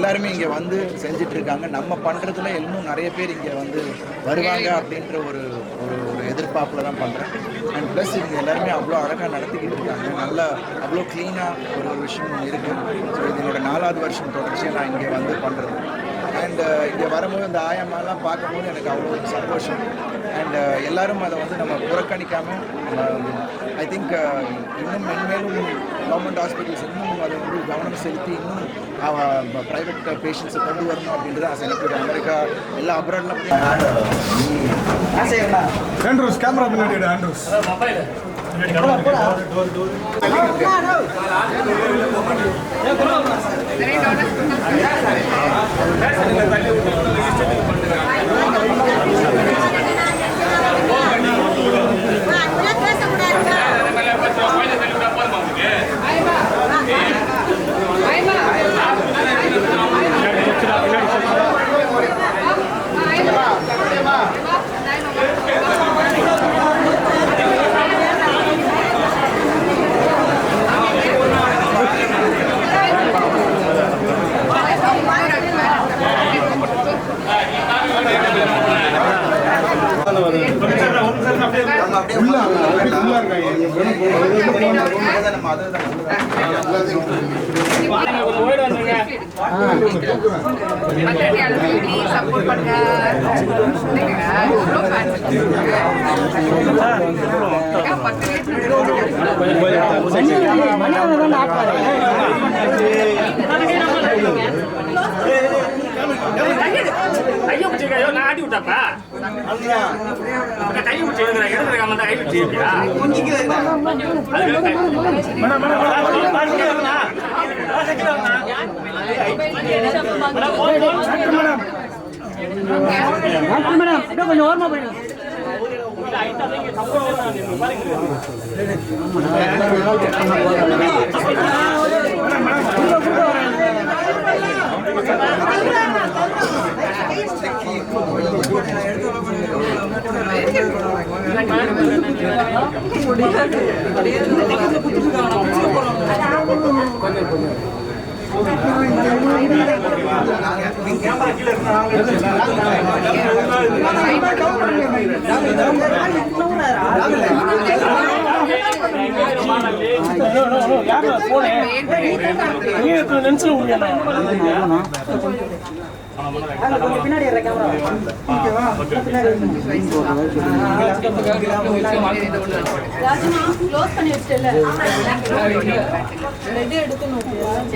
எல்லாருமே இங்கே வந்து செஞ்சிட்ருக்காங்க. நம்ம பண்ணுறதுல இன்னும் நிறைய பேர் இங்கே வந்து வருவாங்க அப்படின்ற ஒரு ஒரு ஒரு எதிர்பார்ப்பில் தான் பண்ணுறேன். அண்ட் ப்ளஸ் இங்கே எல்லாருமே அவ்வளோ அழகாக நடத்திக்கிட்டு இருக்காங்க. நல்லா அவ்வளோ க்ளீனாக ஒரு ஒரு விஷயம் இருக்குது. ஸோ இது என்னோட 4வது வருஷம் தொடர்ச்சியாக நான் இங்கே வந்து பண்ணுறது. அண்ட் இங்கே வரும்போது இந்த ஆயம்மாலாம் பார்க்கும்போது எனக்கு அவ்வளோ ஒரு சந்தோஷம். அண்ட் எல்லாரும் அதை வந்து நம்ம புறக்கணிக்காமல் ஐ திங்க் இன்னும் மென்மேலும் கவர்மெண்ட் ஹாஸ்பிட்டல்ஸ் இன்னும் அதை வந்து கவனம் செலுத்தி இன்னும் ப்ரைவேட் பேஷண்ட்ஸை கொண்டு வரணும் அப்படின்றது ஆசை எனக்கு. அமெரிக்கா எல்லா அப்ராட்லாம் ஆண்ட்ரூஸ் கேமரா பின்னாடி ஆண்ட்ரூஸ் கையை பிடிச்சிருக்கா நான் ஆட்டி விட்டாப்பா கையை பிடிச்சிருக்கிறேன் இடத்துல கம்ம கை பிடிச்சிருக்கியா மேடம் கொஞ்சம் ஓரமா போயிடும். பின்னாடி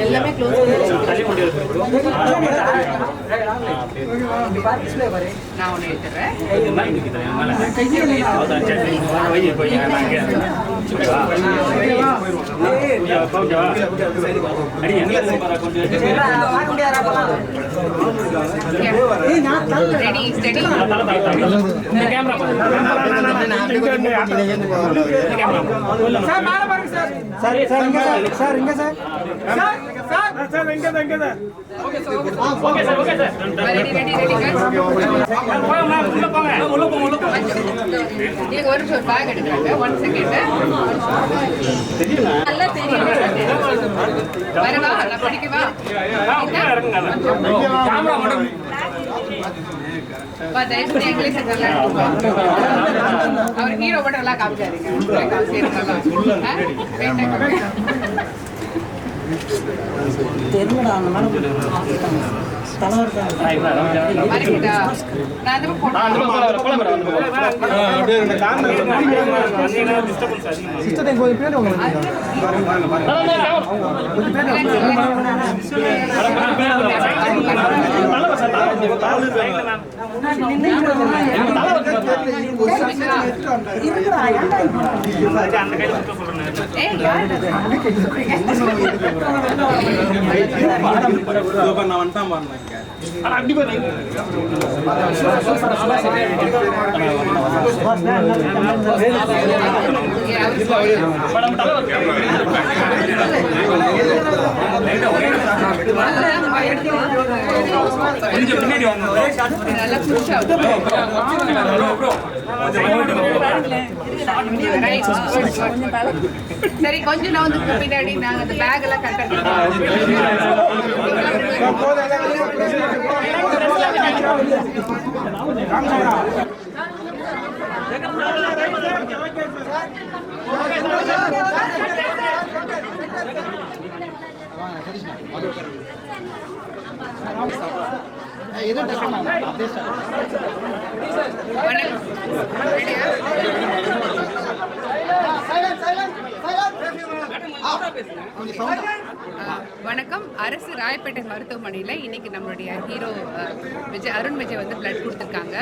எல்லாமே நான் ஒண்ணு எடுத்துறேன். ஒரு பேக் எடுக்கிறாங்க. 1 செகண்ட் நல்லா தெரியும். வரவா நான் படிக்கவா அவர் ஹீரோ மட்டும் எல்லாம் காமிச்சாருங்க. சரி கொஞ்சம் நான் வந்து பின்னாடி நாங்க அந்த பேக் எல்லாம் கட்ட வணக்கம். அரசு ராயப்பேட்டை மருத்துவமனையில் இன்னைக்கு நம்மளுடைய ஹீரோ அருண் விஜய் வந்து பிளட் கொடுத்துருக்காங்க.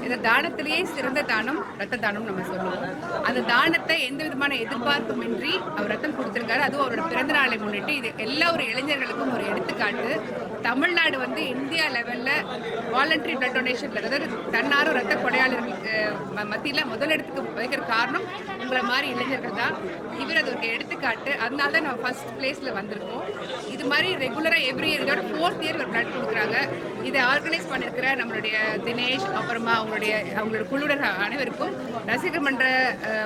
இந்த தானத்திலேயே சிறந்த தானம் ரத்த தானம் நம்ம சொல்லுவோம். அந்த தானத்தை எந்த விதமான எதிர்பார்ப்புமின்றி அவர் ரத்தம் கொடுத்துருக்காரு. அதுவும் அவரோட பிறந்த நாளை முன்னிட்டு இது எல்லா ஒரு இளைஞர்களுக்கும் ஒரு எடுத்துக்காட்டு. தமிழ்நாடு வந்து இந்தியா லெவலில் வாலண்டரி பிளட் டொனேஷனில், அதாவது தன்னாரும் ரத்த கொடையாளர்களுக்கு மத்தியில் முதலிடத்துக்கு வைக்கிற காரணம் உங்களை மாதிரி இளைஞர்கள் தான். இவர் அது ஒரு எடுத்துக்காட்டு. அதனால தான் நம்ம ஃபர்ஸ்ட் பிளேஸில் வந்திருக்கோம். இது மாதிரி ரெகுலராக எவ்ரி இயர், இதோட 4th இயர் ஒரு பிளட் கொடுக்குறாங்க. இதை ஆர்கனைஸ் பண்ணியிருக்கிற நம்மளுடைய தினேஷ், அப்புறமா அவங்களோட குழுவினர் அனைவருக்கும், ரசிகர் மன்ற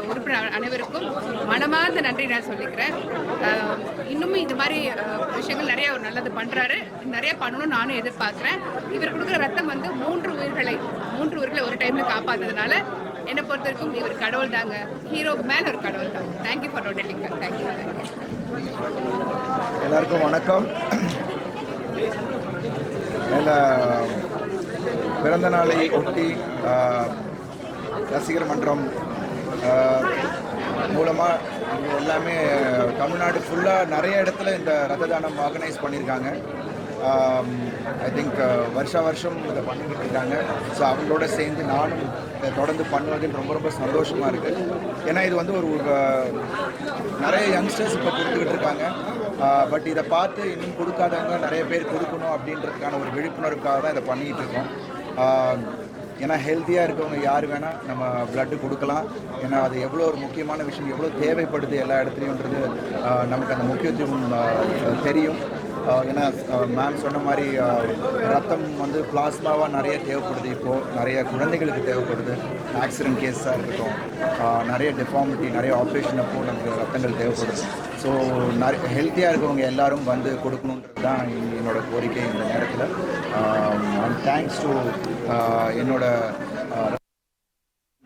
உறுப்பினர் அனைவருக்கும் மனமார்ந்த நன்றி நான் சொல்லிக்கிறேன். இன்னும் இது மாதிரி விஷயங்கள் நிறைய ஒரு நல்லது பண்ணுறாரு. நிறைய பண்ணணும்னு நானும் எதிர்பார்க்குறேன். இவர் கொடுக்குற ரத்தம் வந்து 3 உயிர்களை ஒரு டைமில் காப்பாற்றுறதுனால என்னை பொறுத்த வரைக்கும் இவர் கடவுள் தாங்க. ஹீரோக்கு மேலே ஒரு கடவுள் தான். Thank you for donating. தேங்க்யூ. எல்லாருக்கும் வணக்கம். பிறந்த நாளை ஒட்டி ரசிகர் மன்றம் மூலமாக எல்லாமே தமிழ்நாடு ஃபுல்லாக நிறைய இடத்துல இந்த ரத்த தானம் ஆர்கனைஸ் பண்ணியிருக்காங்க. ஐ திங்க் வருஷம் இதை பண்ணிக்கிட்டு இருக்காங்க. ஸோ அவங்களோட சேர்ந்து நானும் இதை தொடர்ந்து பண்ணுவதில் ரொம்ப ரொம்ப சந்தோஷமாக இருக்குது. ஏன்னா இது வந்து ஒரு நிறைய யங்ஸ்டர்ஸ் இப்போ கொடுத்துக்கிட்டு இருக்காங்க. பட் இதை பார்த்து இன்னும் கொடுக்காதவங்க நிறைய பேர் கொடுக்கணும் அப்படின்றதுக்கான ஒரு விழிப்புணர்வுக்காக தான் இதை பண்ணிக்கிட்டு இருக்கோம். ஏன்னா ஹெல்த்தியாக இருக்கவங்க யார் வேணால் நம்ம ப்ளட்டு கொடுக்கலாம். ஏன்னா அது எவ்வளோ ஒரு முக்கியமான விஷயம், எவ்வளோ தேவைப்படுது எல்லா இடத்துலையுன்றது நமக்கு அந்த முக்கியத்துவம் தெரியும். ஏன்னா மேம் சொன்ன மாதிரி ரத்தம் வந்து பிளாஸ்மாவாக நிறைய தேவைப்படுது. இப்போது நிறைய குழந்தைகளுக்கு தேவைப்படுது. ஆக்சிடென்ட் கேஸாக இருக்கட்டும், நிறைய டிஃபார்மிட்டி, நிறைய ஆப்ரேஷன் அப்போ நமக்கு ரத்தங்கள் தேவைப்படுது. ஸோ நிறைய ஹெல்த்தியாக இருக்கவங்க எல்லோரும் வந்து கொடுக்கணுன்றது தான் என்னோட கோரிக்கை இந்த நேரத்தில். அண்ட் தேங்க்ஸ் டு என்னோட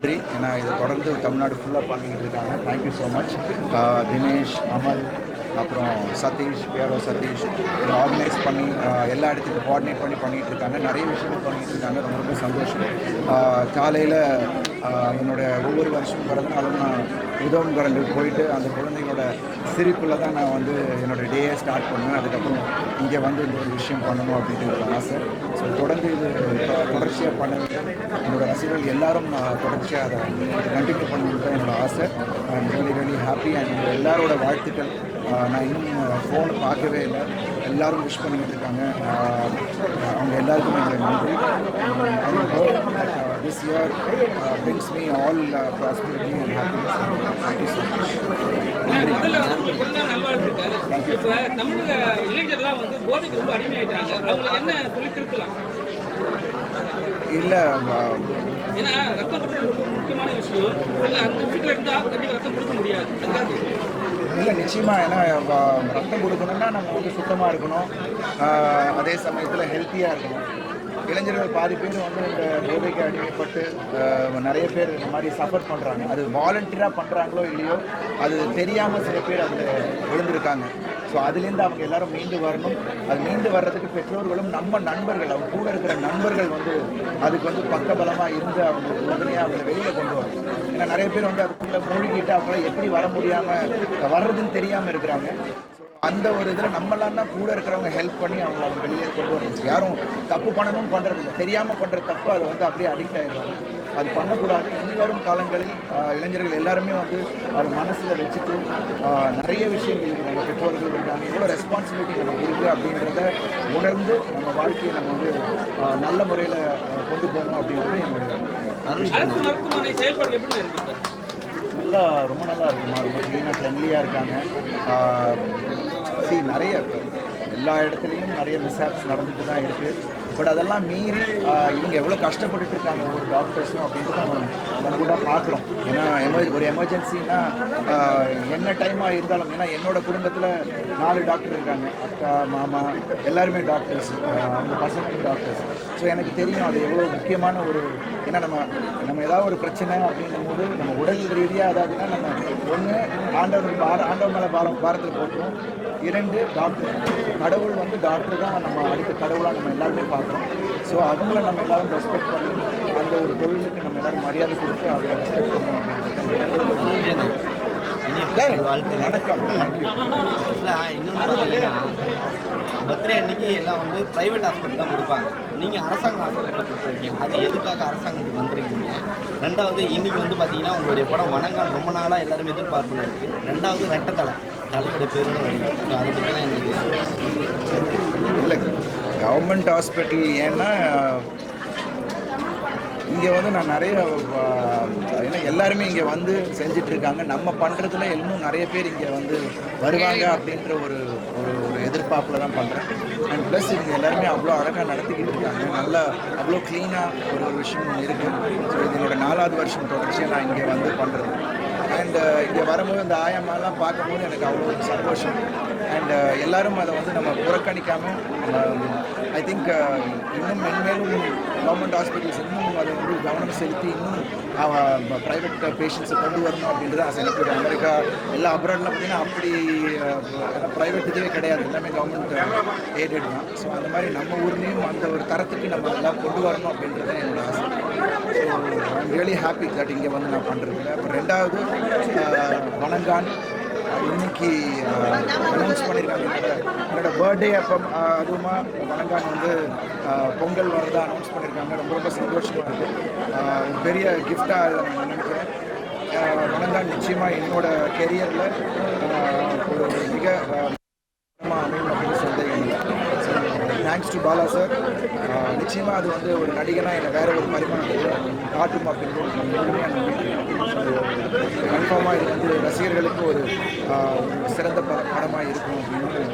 நன்றி. ஏன்னா இதை தொடர்ந்து தமிழ்நாடு ஃபுல்லாக பண்ணிக்கிட்டு இருக்காங்க. Thank you so much. தினேஷ், அமல், அப்புறம் சதீஷ், பேரோ சதீஷ் இதை ஆர்கனைஸ் பண்ணி எல்லா இடத்துக்கும் கோஆர்டினேட் பண்ணிகிட்டு இருக்காங்க. நிறைய விஷயங்கள் பண்ணிகிட்டு இருக்காங்க. ரொம்ப ரொம்ப சந்தோஷம். காலையில் என்னோடய ஒவ்வொரு வருஷம் பிறந்தனாலும் நான் உதவுங்கரங்களுக்கு போயிட்டு அந்த குழந்தைங்களோட சிரிப்பில் தான் நான் வந்து என்னோடய டேயை ஸ்டார்ட் பண்ணுவேன். அதுக்கப்புறம் இங்கே வந்து இந்த ஒரு விஷயம் பண்ணணும் அப்படின்ட்டு ஒரு ஆசை. ஸோ தொடர்ந்து இது தொடர்ச்சியாக பண்ண வேண்டும். என்னோடய ரசிகர்கள் எல்லாரும் தொடர்ச்சியாக அதை கண்டினியூ பண்ணணுன்னு தான் என்னோடய ஆசை. I am really happy. And எல்லாரோட வாழ்த்துக்கள். நான் இன்னும் ஃபோனை பார்க்கவே இல்லை. எல்லோரும் விஷ் பண்ணிக்கிட்டு இருக்காங்க. அவங்க எல்லாருக்கும் என்னுடைய நன்றி. This year brings me all prosperity and happiness. Thank you so much. நன்றி. தமிழக இளைஞர்லாம் வந்து போதைக்கு ரொம்ப அடிமையாயிட்டாங்க. அவங்களுக்கு என்ன சொல்லி திருத்தலாம்? இல்லை, ஏன்னா ரத்தம் ரொம்ப முக்கியமான விஷயம். அந்த விஷயத்தில் இருந்தால் கண்டிப்பாக ரத்தம் கொடுக்க முடியாது. இல்லை, நிச்சயமாக. ஏன்னா ரத்தம் கொடுக்கணும்னா நம்ம வந்து சுத்தமாக இருக்கணும். அதே சமயத்தில் ஹெல்த்தியாக இருக்கணும். இளைஞர்கள் பாதி பேர் வந்து இந்த போதைக்கு அடிமைப்பட்டு நிறைய பேர் இந்த மாதிரி சஃபர் பண்ணுறாங்க. அது வாலண்டியராக பண்ணுறாங்களோ இல்லையோ, அது தெரியாமல் சில பேர் அதில் விழுந்திருக்காங்க. ஸோ அதுலேருந்து அவங்க எல்லாரும் மீண்டு வரணும். அது மீண்டு வர்றதுக்கு பெற்றோர்களும் நம்ம நண்பர்கள், அவங்க கூட இருக்கிற நண்பர்கள் வந்து அதுக்கு வந்து பக்கபலமாக இருந்து அவங்களுக்கு உடனே அவங்களை வெளியில் கொண்டு வரணும். ஏன்னா நிறைய பேர் வந்து அதுக்குள்ளே மூழ்கிட்டு அவங்கள எப்படி வர முடியாமல் வர்றதுன்னு தெரியாமல் இருக்கிறாங்க. அந்த ஒரு இதில் நம்மளாம் தான் கூட இருக்கிறவங்க ஹெல்ப் பண்ணி அவங்க வெளியே கொண்டு வரணும். யாரும் தப்பு பண்ணணும்னு பண்ணுறது இல்லை, தெரியாமல் பண்ணுற தப்பு அதை வந்து அப்படியே அடிக்ட் ஆகிடுவாங்க. அது பண்ணக்கூடாது. இனி வரும் காலங்களில் இளைஞர்கள் எல்லாருமே வந்து அது மனசில் வச்சுட்டு நிறைய விஷயங்கள் நம்ம பெற்றோர்கள் இருக்காங்க, எவ்வளோ ரெஸ்பான்சிபிலிட்டி நமக்கு இருக்குது அப்படின்றத உணர்ந்து நம்ம வாழ்க்கையை நம்ம வந்து நல்ல முறையில் கொண்டு போகணும் அப்படின்றது என்னுடைய நல்லா ரொம்ப நல்லா இருக்குமா. ரொம்ப க்ளீனாக ஃப்ரெண்ட்லியாக இருக்காங்க. நிறைய எல்லா இடத்துலையும் நிறைய மிஸ்ஹேப்ஸ் நடந்துட்டு தான் இருக்குது. பட் அதெல்லாம் மீறி இவங்க எவ்வளோ கஷ்டப்பட்டுட்டு இருக்காங்க ஒவ்வொரு டாக்டர்ஸும் அப்படின்ட்டு நம்ம கூட பார்க்குறோம். ஏன்னா ஒரு எமர்ஜென்சின்னா என்ன டைமாக இருந்தாலும், ஏன்னா என்னோட குடும்பத்தில் 4 டாக்டர் இருக்காங்க, அக்கா மாமா எல்லாருமே டாக்டர்ஸ், அவங்க பசங்களும் டாக்டர்ஸ். ஸோ எனக்கு தெரியும் அது எவ்வளோ முக்கியமான ஒரு, ஏன்னா நம்ம ஏதாவது ஒரு பிரச்சனை அப்படின்னும் போது நம்ம உடல் ரீதியாக அதாவதுன்னா நம்ம ஒன்று ஆண்டவர் மேலே பாரத்தில் போட்டுரும், 2 டாக்டர், கடவுள் வந்து டாக்டர் தான் நம்ம அடுத்த கடவுளாக நம்ம எல்லாருமே பார்க்குறோம். ஸோ அவங்கள நம்ம எல்லாரும் ரெஸ்பெக்ட் பண்ணி அந்த ஒரு தொழிலுக்கு நம்ம எல்லாரும் மரியாதை கொடுத்து அவரை ரெஸ்பெக்ட் பண்ணணும் அப்படின்னு. வணக்கம். பர்த்டே அன்னைக்கு எல்லாம் வந்து ப்ரைவேட் ஹாஸ்பிட்டல் தான் கொடுப்பாங்க. நீங்கள் அரசாங்க ஹாஸ்பிட்டலில் கொடுத்துருக்கீங்க, அது எதுக்காக அரசாங்கத்துக்கு வந்துருக்கீங்க? 2வது இன்னைக்கு வந்து பார்த்தீங்கன்னா உங்களுடைய படம் வணங்கான் ரொம்ப நாளாக எல்லாருமே எதிர்பார்ப்புல இருக்குது. 2வது ரெட்டத்தலை தலையோட பேரோட வருது. ஸோ அதை பற்றிலாம் எனக்கு இல்லை, கவர்மெண்ட் ஹாஸ்பிட்டல் ஏன்னா இங்கே வந்து நான் நிறைய ஏன்னா எல்லாருமே இங்கே வந்து செஞ்சிட்ருக்காங்க. நம்ம பண்ணுறதுல இன்னும் நிறைய பேர் இங்கே வந்து வருவாங்க அப்படின்ற ஒரு எதிர்பார்ப்பில் தான் பண்ணுறேன். அண்ட் ப்ளஸ் இங்கே எல்லாருமே அவ்வளோ அழகாக நடத்திக்கிட்டு இருக்காங்க. நல்லா அவ்வளோ க்ளீனாக ஒரு விஷயம் இருக்குது. ஸோ இது என்னோட 4வது வருஷம் தொடர்ச்சியாக நான் இங்கே வந்து பண்ணுறது. அண்ட் இங்கே வரும்போது அந்த ஆயம்மாலாம் பார்க்கும்போது எனக்கு அவ்வளோ சந்தோஷம். அண்ட் எல்லோரும் அதை வந்து நம்ம புறக்கணிக்காமல் ஐ திங்க் இன்னும் மென்மேலும் கவர்மெண்ட் ஹாஸ்பிட்டல்ஸ் இன்னும் அதை வந்து கவனம் செலுத்தி இன்னும் ப்ரைவேட் பேஷண்ட்ஸை கொண்டு வரணும் அப்படின்றது ஆசை எனக்கு. அமெரிக்கா எல்லா அப்ராட்லாம் பார்த்தீங்கன்னா அப்படி ப்ரைவேட் இதுவே கிடையாது, எல்லாமே கவர்மெண்ட் எய்டட் தான். ஸோ அந்த மாதிரி நம்ம ஊர்லேயும் அந்த ஒரு தரத்துக்கு நம்ம எல்லாம் கொண்டு வரணும் அப்படின்றது என்னோட ஆசை. So I'm really happy that இங்கே வந்து நான் பண்ணுறதுல. அப்புறம் 2வது வணங்கான் இன்னைக்கு அனௌன்ஸ் பண்ணியிருக்காங்க. என்னோட பர்த்டே அப்போ அதுவுமா வணங்கான் வந்து பொங்கல் வரதா அனௌன்ஸ் பண்ணியிருக்காங்க. ரொம்ப சந்தோஷமாக இருக்குது. ஒரு பெரிய கிஃப்டாக நான் நினைக்கிறேன். வணங்கான் நிச்சயமாக என்னோட கெரியரில் ஒரு மிக அமையும் அப்படின்னு சந்தேகம் இல்லை. So thanks to Bala sir. நிச்சயமாக அது வந்து ஒரு நடிகனாக என்னை வேறு ஒரு பரிமாணத்தில் காட்டும் அப்படின்னு முழுமையாக நம்பிக்கை. கன்ஃபார்மாக இது வந்து ரசிகர்களுக்கு ஒரு சிறந்த படமாக இருக்கும் அப்படின்னு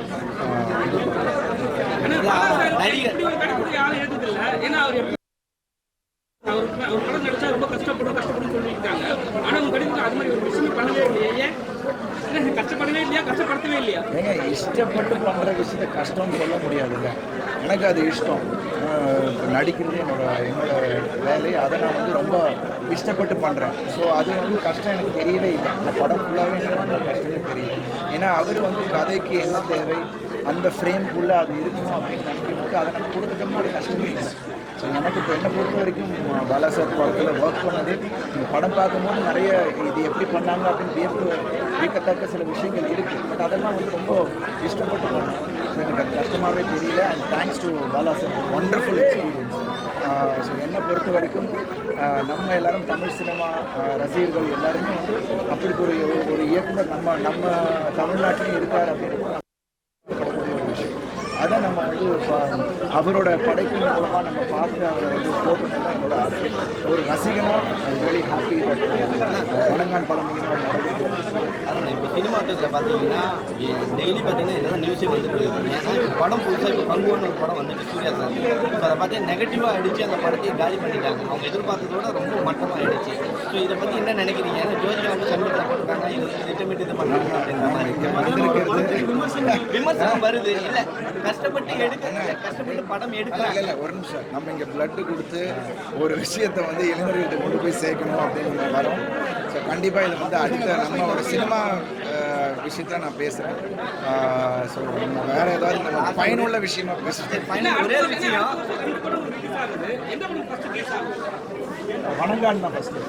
அவர் படம் நடிச்சா ரொம்ப கஷ்டப்படும் சொல்லியிருக்காங்க. ஆனால் உங்க கடிதம் அது மாதிரி ஒரு விஷயம் பண்ணவே இல்லையே, கஷ்டப்படவே இல்லையா, கஷ்டப்படுத்தவே இல்லையா? ஏங்க இஷ்டப்பட்டு பண்ணுற விஷயத்தை கஷ்டம்னு சொல்ல முடியாதுல்ல. எனக்கு அது இஷ்டம், நடிக்கிறது என்னோட வேலை. அதை நான் வந்து ரொம்ப இஷ்டப்பட்டு பண்ணுறேன். ஸோ அது வந்து கஷ்டம் எனக்கு தெரியவே இல்லை. இந்த படம் ஃபுல்லாகவே எனக்கு கஷ்டமே தெரியல. ஏன்னா அவர் வந்து கதைக்கு என்ன தேவை, அந்த ஃப்ரேம்குள்ளே அது இருக்கணும் அப்படின்னு நினைக்கும் போது அதை நம்ம கொடுத்துட்டோம்னா அது கஷ்டமே இல்லை. ஸோ எனக்கு இப்போ என்னை பொறுத்த வரைக்கும் பாலா சார் படத்தில் ஒர்க் பண்ணது, இந்த படம் பார்க்கும்போது நிறைய இது எப்படி பண்ணாங்க அப்படின்னு வியக்கத்தக்க சில விஷயங்கள் இருக்குது. பட் அதெல்லாம் வந்து ரொம்ப இஷ்டப்பட்டு பண்ணேன். ஸோ எனக்கு அது கஷ்டமாகவே தெரியல. And thanks to Bala sir, wonderful experience. So என்னை பொறுத்த வரைக்கும் நம்ம எல்லோரும் தமிழ் சினிமா ரசிகர்கள் எல்லாருமே வந்து அப்படி ஒரு இயக்குனர் நம்ம தமிழ்நாட்டிலையும் இருக்கார் அப்படின்னு அதை நம்ம வந்து அவரோட படைப்பின் மூலமாக நம்ம பார்த்து அவரை வந்து போட்டுனா என்னோட ஆசை. ஒரு ரசிகனாக வெரி ஹாப்பி. வணங்கான் படம் அதான் இப்போ சினிமாத்தில் பார்த்தீங்கன்னா டெய்லி பார்த்தீங்கன்னா இதெல்லாம் நியூஸே வந்துட்டு இருக்கு. ஏன்னா படம் புதுசாக இப்போ பங்குன்னு ஒரு படம் வந்துட்டு சூர்யா சார், இப்போ அதை பார்த்தீங்கன்னா நெகட்டிவாக அடித்து அந்த படத்தையே காலி பண்ணிட்டாங்க. அவங்க எதிர்பார்த்ததோட ரொம்ப மட்டமாக ஆயிடுச்சு. ஸோ இதை பற்றி என்ன நினைக்கிறீங்க? ஏன்னா ஜோதிகா வந்து சமீபத்தில் போட்டிருக்காங்க, இது திட்டமிட்டு இது பண்ணுறாங்க அப்படின்ற மாதிரி விமர்சனம் வருது. இல்லை கஷ்டப்பட்டு எடுக்கிறாங்க, கஷ்டப்பட்டு படம் எடுக்கிறாங்க. இல்லை ஒரு நிமிஷம், நம்ம இங்கே பிளட்டு கொடுத்து ஒரு விஷயத்தை வந்து இளைஞர்கள்ட்ட கொண்டு போய் சேர்க்கணும் அப்படின்னு வரோம். ஸோ கண்டிப்பாக இதை வந்து அடுத்த நம்ம ஒரு சினிமா விஷயத்தில் நான் பேசுகிறேன். ஸோ நம்ம வேறு ஏதாவது நம்ம பயனுள்ள விஷயமா பேசுகிறேன். ஒரே விஷயம், வணங்கான் தான் ஃபஸ்ட்டு,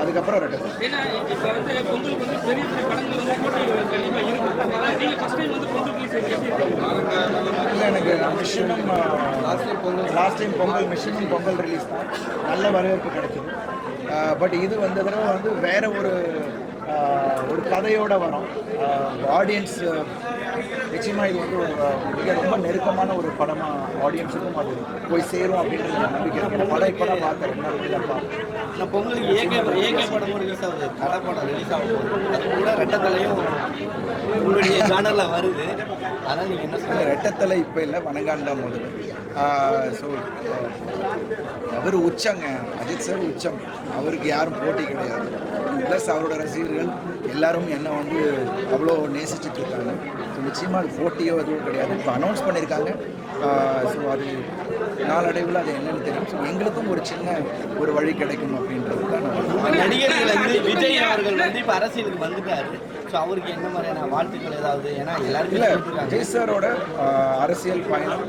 அதுக்கப்புறம் ரெண்டு. ஏன்னா இப்போ வந்து பொங்கலுக்கு வந்து பெரிய பெரிய படங்கள் வந்து போட்டி கண்டிப்பாக இருக்குது. நீங்கள் ஃபஸ்ட் டைம் வந்து இல்லை எனக்கு மிஷினும் லாஸ்ட் டைம் பொங்கல் மிஷினும் பொங்கல் ரிலீஸ் தான் நல்ல வரவேற்பு கிடைச்சிது. பட் இது வந்த தடவை வந்து வேறு ஒரு ஒரு கதையோடு வரோம். ஆடியன்ஸ் நிச்சயமாக இது வந்து மிக ரொம்ப நெருக்கமான ஒரு படமாக ஆடியன்ஸுக்கும் அது போய் சேரும் அப்படின்ற நம்பிக்கை இருக்கு. படம் இப்போ தான் பார்த்தேன், ரொம்ப நாள் தான் பார்த்தேன். நான் பொங்கலுக்கு ஏகே படமும் ரிலீஸ் ஆகுது, கடை படம் ரிலீஸ் ஆகும், அது கூட ரெட்டத்தலையும் உங்களுடைய ஜானரில் வருது. அதனால் நீங்கள் என்ன சொல்லுங்கள்? ரெட்டத்தலை இப்போ இல்லை, வணங்காண்டா முதல்ல. ஸோ அவர் உச்சங்க, அஜித் சார் உச்சம், அவருக்கு யாரும் போட்டி கிடையாது. ப்ளஸ் அவரோட ரசிகர்கள் எல்லாரும் என்னை வந்து அவ்வளோ நேசிச்சுட்டு இருக்காங்க. ஸோ நிச்சயமாக அது போட்டியோ எதுவும் கிடையாது. இப்போ அனௌன்ஸ் பண்ணியிருக்காங்க. ஸோ அது நாளடைவில் அது என்னென்னு தெரியும். ஸோ எங்களுக்கும் ஒரு சின்ன ஒரு வழி கிடைக்கும் அப்படின்றது தான் நான் நடிகர்கள் வந்து விஜய் அவர்கள் வந்து இப்போ அரசியலுக்கு வந்துட்டாரு. ஸோ அவருக்கு என்ன மாதிரியான வாழ்த்துக்கள் ஏதாவது? ஏன்னா எல்லாருமே இல்லை, விஜய் சாரோட அரசியல் பயணம்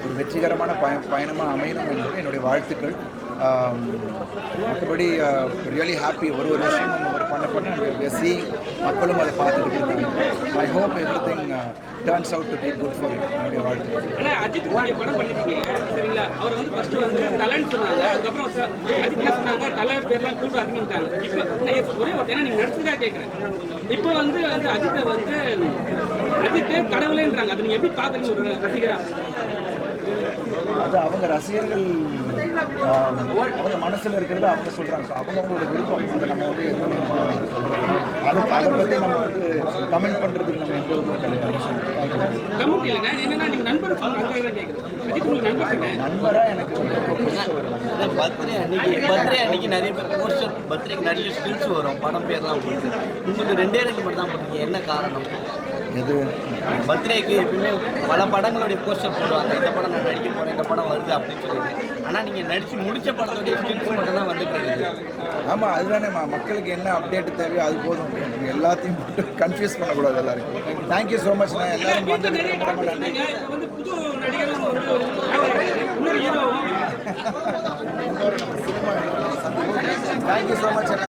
ஒரு வெற்றிகரமான பயணமாக அமையணும் என்பது என்னுடைய வாழ்த்துக்கள். மற்றபடி ரியலி ஹாப்பி. ஒரு விஷயம் நம்ம ஒரு பண்ண சி மக்களும் அதை பார்த்துக்கிட்டு இருக்காங்க. I hope every thing turns out to be good for you. என்னுடைய வாழ்த்துக்கள். ஆனால் அஜித் நீங்க படம் பண்ணிருக்கீங்க சரிங்களா? அவர் வந்து ஃபர்ஸ்ட் வந்து தலைன்னு சொன்னாங்க, அதுக்கப்புறம் அஜித் என்ன சொன்னாங்க, தலை பேர்லாம் கூப்பிடாதீங்கன்ட்டாங்க. இப்போ ஒரே ஒரு ஏன்னா நீங்கள் நடிச்சதா கேட்குறேன். இப்போ வந்து அஜித்தை வந்து அஜித்தே கடவுளேன்றாங்க. அதை நீங்கள் எப்படி பார்க்குறீங்க ஒரு ரசிகரா? அது அவங்க ரசிகர்கள் அவங்க மனசில் இருக்கிறத அவங்க சொல்கிறாங்க. ஸோ அவங்களோட விருப்பம். அதை நம்ம வந்து அதை பற்றி நம்ம வந்து கமெண்ட் பண்ணுறதுக்கு நம்ம எந்த விதமும் கிடையாது. கமெண்ட் இல்லைங்க, என்னன்னா நீங்கள் நண்பர் சொல்கிறாங்க தான் கேட்குறேன். அஜித் உங்களுக்கு நண்பர் நண்பராக எனக்கு ரொம்ப பிடிச்ச ஒரு நண்பர். பர்த்டே அன்னைக்கு நிறைய பேர் போஸ்டர் பர்த்டேக்கு நிறைய ஸ்கில்ஸ் வரும், படம் பேர்லாம் உங்களுக்கு. உங்களுக்கு 2 மட்டும் தான் போட்டீங்க, என்ன காரணம்? எது பர்த்டேக்கு எப்பவுமே பல படங்களுடைய போஸ்டர் போடுவாங்க, இந்த படம் நான் நடிக்க போகிறேன், இந்த படம் வருது அப்படின்னு சொல்லிட்டு. ஆனால் நீங்கள் நடித்து முடிச்ச படத்துடைய ஸ்கில்ஸ் மட்டும் தான் வந்துட்டு இருக்குது. ஆமாம், அதுதானே மக்களுக்கு என்ன அப்டேட் தேவையோ அது போதும். எல்லாத்தையும் போட்டு கன்ஃபியூஸ் பண்ணக்கூடாது எல்லாருக்கும். Thank you so much. நான் எல்லாரும் வந்ததுக்கு ரொம்ப நன்றி. வந்து புது நடிகரும் இன்னொரு ஹீரோவும் தேங்க்யூ ஸோ மச்.